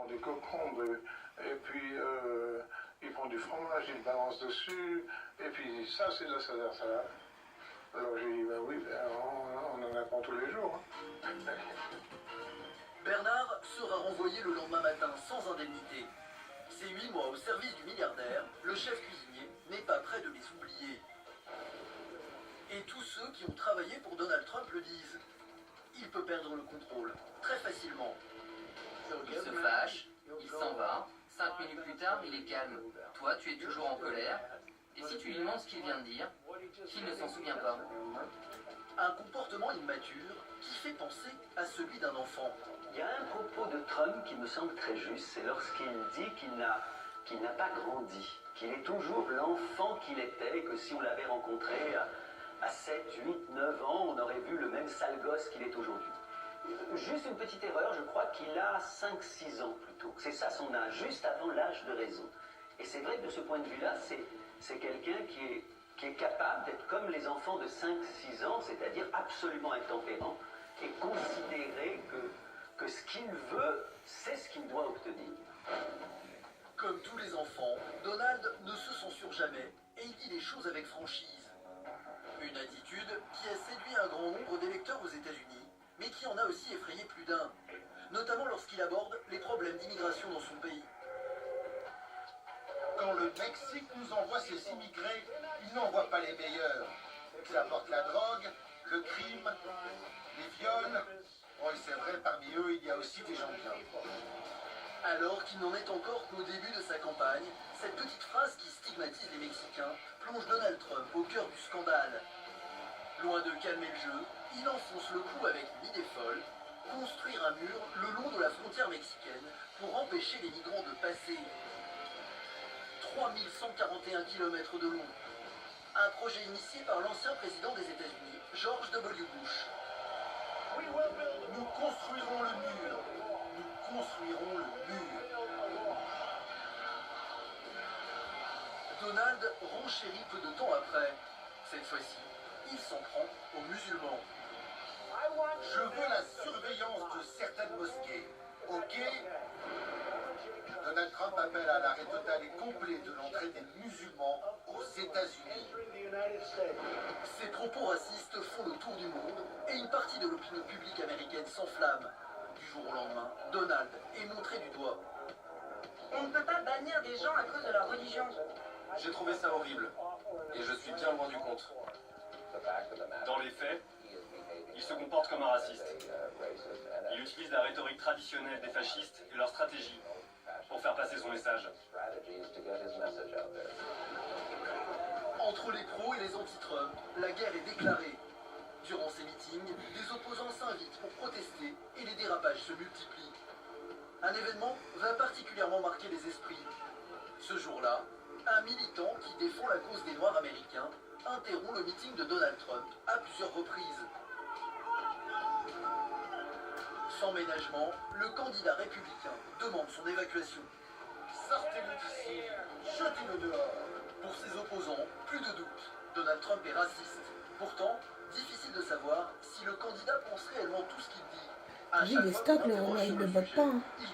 des cocombes, et puis ils font du fromage, ils le balancent dessus, et puis ça c'est de la salade. Alors j'ai dit, ben oui, on en apprend tous les jours. Hein. Bernard sera renvoyé le lendemain matin sans indemnité. Ces 8 mois au service du milliardaire, le chef cuisinier n'est pas prêt de les oublier. Et tous ceux qui ont travaillé pour Donald Trump le disent. Il peut perdre le contrôle très facilement. Il se fâche, il s'en va, 5 minutes plus tard, il est calme. Toi, tu es toujours en colère. Et si tu lui demandes ce qu'il vient de dire, il ne s'en souvient pas. Un comportement immature qui fait penser à celui d'un enfant. Il y a un propos de Trump qui me semble très juste, c'est lorsqu'il dit qu'il n'a pas grandi, qu'il est toujours l'enfant qu'il était, et que si on l'avait rencontré à 7, 8, 9 ans, on aurait vu le même sale gosse qu'il est aujourd'hui. Juste une petite erreur, je crois qu'il a 5-6 ans plutôt. C'est ça son âge, juste avant l'âge de raison. Et c'est vrai que de ce point de vue-là, c'est quelqu'un qui est capable d'être comme les enfants de 5-6 ans, c'est-à-dire absolument intempérant, et considérer que ce qu'il veut, c'est ce qu'il doit obtenir. Comme tous les enfants, Donald ne se censure jamais et il dit les choses avec franchise. Une attitude qui a séduit un grand nombre d'électeurs aux États-Unis, mais qui en a aussi effrayé plus d'un, notamment lorsqu'il aborde les problèmes d'immigration dans son pays. Quand le Mexique nous envoie ses immigrés, il n'envoie pas les meilleurs. Ils apportent la drogue, le crime, les viols. Bon, et c'est vrai, parmi eux, il y a aussi des gens bien. Alors qu'il n'en est encore qu'au début de sa campagne, cette petite phrase qui stigmatise les Mexicains plonge Donald Trump au cœur du scandale. Loin de calmer le jeu, il enfonce le clou avec une idée folle, construire un mur le long de la frontière mexicaine pour empêcher les migrants de passer. 3141 km de long. Un projet initié par l'ancien président des États-Unis, George W. Bush. Nous construirons le mur. Nous construirons le mur. Donald renchérit peu de temps après. Cette fois-ci, il s'en prend aux musulmans. Je veux la surveillance de certaines mosquées. Ok? Donald Trump appelle à l'arrêt total et complet de l'entrée des musulmans aux États-Unis. Ces propos racistes font le tour du monde et une partie de l'opinion publique américaine s'enflamme. Du jour au lendemain, Donald est montré du doigt. On ne peut pas bannir des gens à cause de leur religion. J'ai trouvé ça horrible, et je suis bien loin du compte. Dans les faits, il se comporte comme un raciste. Il utilise la rhétorique traditionnelle des fascistes et leur stratégie pour faire passer son message. Entre les pros et les anti-Trump, la guerre est déclarée. Durant ces meetings, des opposants s'invitent pour protester et les dérapages se multiplient. Un événement va particulièrement marquer les esprits. Ce jour-là, un militant qui défend la cause des Noirs américains interrompt le meeting de Donald Trump à plusieurs reprises. Sans ménagement, le candidat républicain demande son évacuation. Sortez-le d'ici. Jetez-le dehors. Pour ses opposants, plus de doute. Donald Trump est raciste. Pourtant, difficile de savoir si le candidat pense réellement tout ce qu'il dit. À Lui, chaque les fois stocks, qu'on mais l'interroge il sur ne le vote sujet, pas. Hein. il